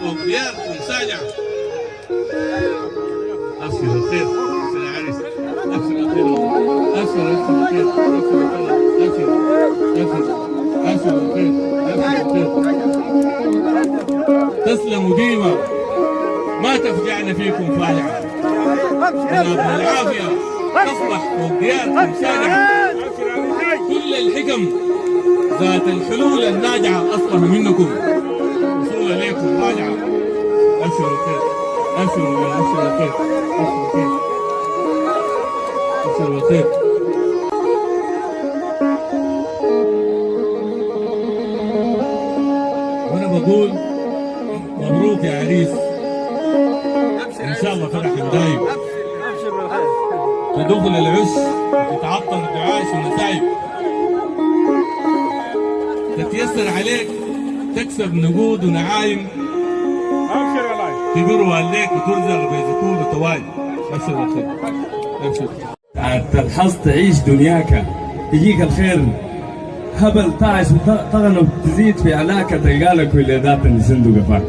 ودياركم ساجعة. أبشر الخير أبشر يا عريس، أبشر الخير، أبشر الخير، أبشر الخير، تسلموا ديما ما تفجعنا فيكم فاجعة. ونبغى العافية تصلح ودياركم ساجعة. كل الحكم ذات الحلول الناجعة أصلح منكم وصول إليكم راجعة. أبشروا الخير، أبشروا الخير، أبشروا الخير. وأنا بقول مبروك يا عريس، إن شاء الله فرح دايم. تدخل العش وتتعطر بعاش ونسايب، تتيسر عليك تكسب نقود ونعايم. ابشر يا الله تبر والديك وترزق بذكور وتواج. ابشر الخير، ابشر. تلحظ تعيش دنياك يجيك الخير، هبل تعش وتغنب تزيد في علاك تلقالك ولادات اللي سندوا قفاك.